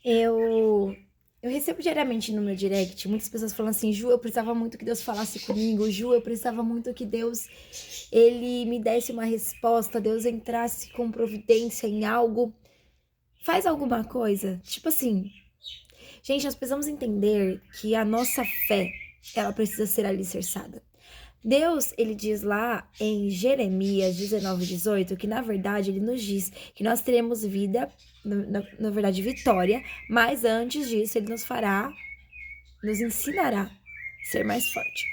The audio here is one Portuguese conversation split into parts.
Eu, eu recebo diariamente no meu direct muitas pessoas falando assim, Ju, eu precisava muito que Deus falasse comigo, Ju, eu precisava muito que Deus, ele me desse uma resposta, Deus entrasse com providência em algo. Faz alguma coisa. Tipo assim, gente, nós precisamos entender que a nossa fé, ela precisa ser alicerçada. Deus, ele diz lá em Jeremias 19:18, que na verdade ele nos diz que nós teremos vida, na verdade vitória, mas antes disso ele nos fará, nos ensinará a ser mais forte.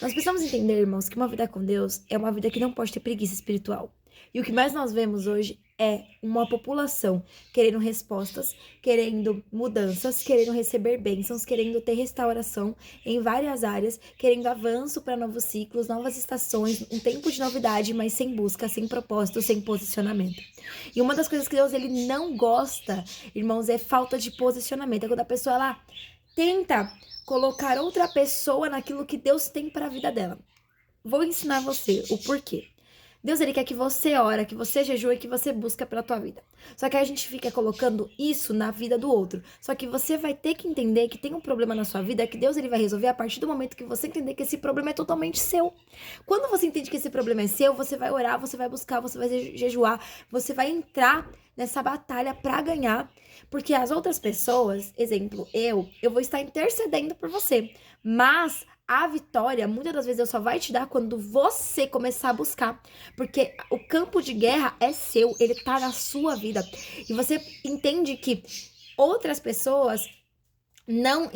Nós precisamos entender, irmãos, que uma vida com Deus é uma vida que não pode ter preguiça espiritual. E o que mais nós vemos hoje é uma população querendo respostas, querendo mudanças, querendo receber bênçãos, querendo ter restauração em várias áreas, querendo avanço para novos ciclos, novas estações, um tempo de novidade, mas sem busca, sem propósito, sem posicionamento. E uma das coisas que Deus ele não gosta, irmãos, é falta de posicionamento. É quando a pessoa lá tenta colocar outra pessoa naquilo que Deus tem para a vida dela. Vou ensinar você o porquê. Deus, ele quer que você ora, que você jejua e que você busca pela tua vida. Só que aí a gente fica colocando isso na vida do outro. Só que você vai ter que entender que tem um problema na sua vida que Deus ele vai resolver a partir do momento que você entender que esse problema é totalmente seu. Quando você entende que esse problema é seu, você vai orar, você vai buscar, você vai jejuar, você vai entrar nessa batalha para ganhar, porque as outras pessoas, exemplo, eu vou estar intercedendo por você, mas a vitória, muitas das vezes, Deus só vai te dar quando você começar a buscar. Porque o campo de guerra é seu, ele tá na sua vida. E você entende que outras pessoas não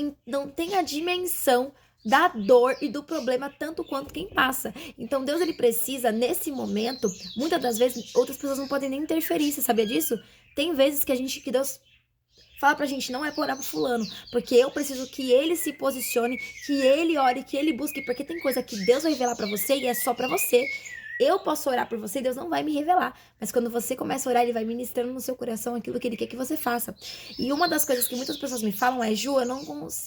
têm a dimensão da dor e do problema tanto quanto quem passa. Então Deus ele precisa nesse momento, muitas das vezes outras pessoas não podem nem interferir, você sabia disso? Tem vezes que Deus fala pra gente, não é pra orar pro fulano, porque eu preciso que ele se posicione, que ele ore, que ele busque, porque tem coisa que Deus vai revelar pra você e é só pra você. Eu posso orar por você e Deus não vai me revelar, mas quando você começa a orar, ele vai ministrando no seu coração aquilo que ele quer que você faça. E uma das coisas que muitas pessoas me falam é, Ju,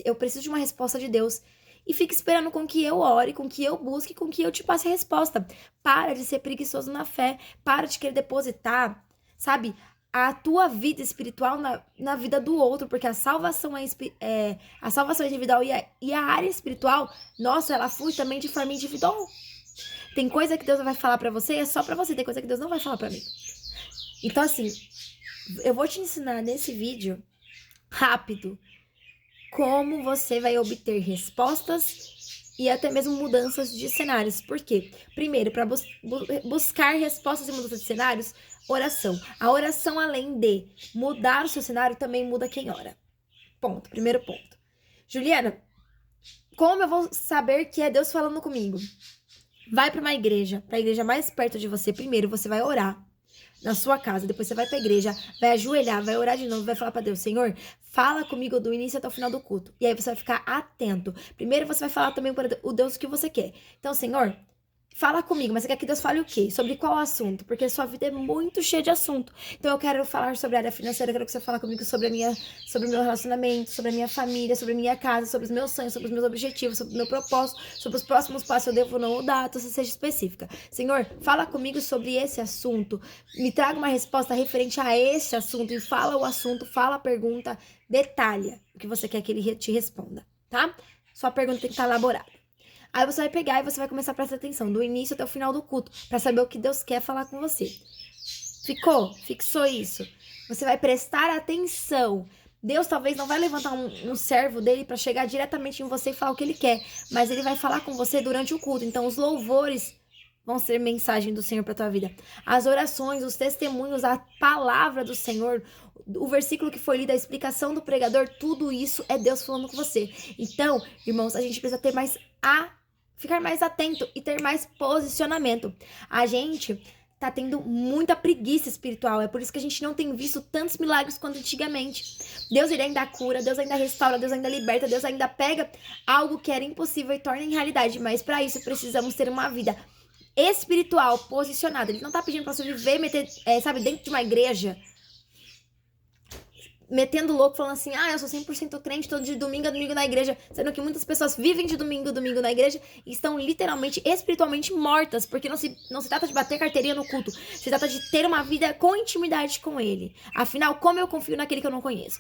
eu preciso de uma resposta de Deus. E fica esperando com que eu ore, com que eu busque, com que eu te passe a resposta. Para de ser preguiçoso na fé, para de querer depositar, sabe, a tua vida espiritual na vida do outro, porque a salvação a salvação é individual e a área espiritual, nossa, ela flui também de forma individual. Tem coisa que Deus vai falar pra você e é só pra você, tem coisa que Deus não vai falar pra mim. Então, assim, eu vou te ensinar nesse vídeo, rápido, como você vai obter respostas e até mesmo mudanças de cenários. Por quê? Primeiro, para buscar respostas e mudanças de cenários, oração. A oração, além de mudar o seu cenário, também muda quem ora. Ponto. Primeiro ponto. Juliana, como eu vou saber que é Deus falando comigo? Vai para uma igreja, para a igreja mais perto de você. Primeiro, você vai orar na sua casa, depois você vai pra igreja, vai ajoelhar, vai orar de novo, vai falar pra Deus, Senhor, fala comigo do início até o final do culto. E aí você vai ficar atento. Primeiro você vai falar também para o Deus o que você quer. Então, Senhor, fala comigo, mas você quer que Deus fale o quê? Sobre qual assunto? Porque a sua vida é muito cheia de assunto. Então eu quero falar sobre a área financeira, eu quero que você fale comigo sobre sobre o meu relacionamento, sobre a minha família, sobre a minha casa, sobre os meus sonhos, sobre os meus objetivos, sobre o meu propósito, sobre os próximos passos eu devo ou não dar, então você seja específica. Senhor, fala comigo sobre esse assunto, me traga uma resposta referente a esse assunto e fala o assunto, fala a pergunta, detalha o que você quer que ele te responda, tá? Sua pergunta tem que estar elaborada. Aí você vai pegar e você vai começar a prestar atenção do início até o final do culto, para saber o que Deus quer falar com você. Ficou? Fixou isso? Você vai prestar atenção. Deus talvez não vai levantar um servo dele para chegar diretamente em você e falar o que ele quer, mas ele vai falar com você durante o culto. Então os louvores vão ser mensagem do Senhor para tua vida. As orações, os testemunhos, a palavra do Senhor, o versículo que foi lido, a explicação do pregador, tudo isso é Deus falando com você. Então, irmãos, a gente precisa ter ficar mais atento e ter mais posicionamento. A gente tá tendo muita preguiça espiritual, é por isso que a gente não tem visto tantos milagres quanto antigamente. Deus ele ainda cura, Deus ainda restaura, Deus ainda liberta, Deus ainda pega algo que era impossível e torna em realidade, mas para isso precisamos ter uma vida espiritual posicionada. Ele não tá pedindo pra você viver, sabe, dentro de uma igreja, metendo louco, falando assim, eu sou 100% crente, todo de domingo a domingo na igreja, sendo que muitas pessoas vivem de domingo a domingo na igreja e estão literalmente, espiritualmente mortas, porque não se trata de bater carteirinha no culto, se trata de ter uma vida com intimidade com ele. Afinal, como eu confio naquele que eu não conheço?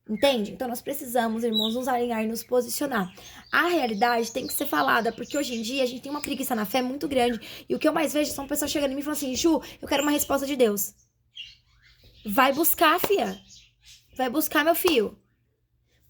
Entende? Então nós precisamos, irmãos, nos alinhar e nos posicionar. A realidade tem que ser falada, porque hoje em dia a gente tem uma preguiça na fé muito grande. E o que eu mais vejo são pessoas chegando em mim e falando assim: Ju, eu quero uma resposta de Deus. Vai buscar, fia. Vai buscar, meu filho.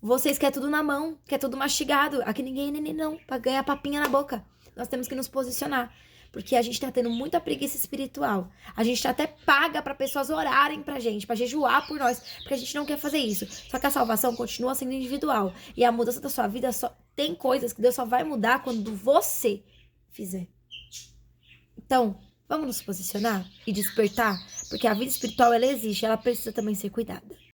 Vocês querem tudo na mão, quer tudo mastigado. Aqui ninguém é neném não, pra ganhar papinha na boca. Nós temos que nos posicionar. Porque a gente tá tendo muita preguiça espiritual. A gente até paga pra pessoas orarem pra gente, pra jejuar por nós, porque a gente não quer fazer isso. Só que a salvação continua sendo individual. E a mudança da sua vida só tem coisas que Deus só vai mudar quando você fizer. Então, vamos nos posicionar e despertar, porque a vida espiritual ela existe, ela precisa também ser cuidada.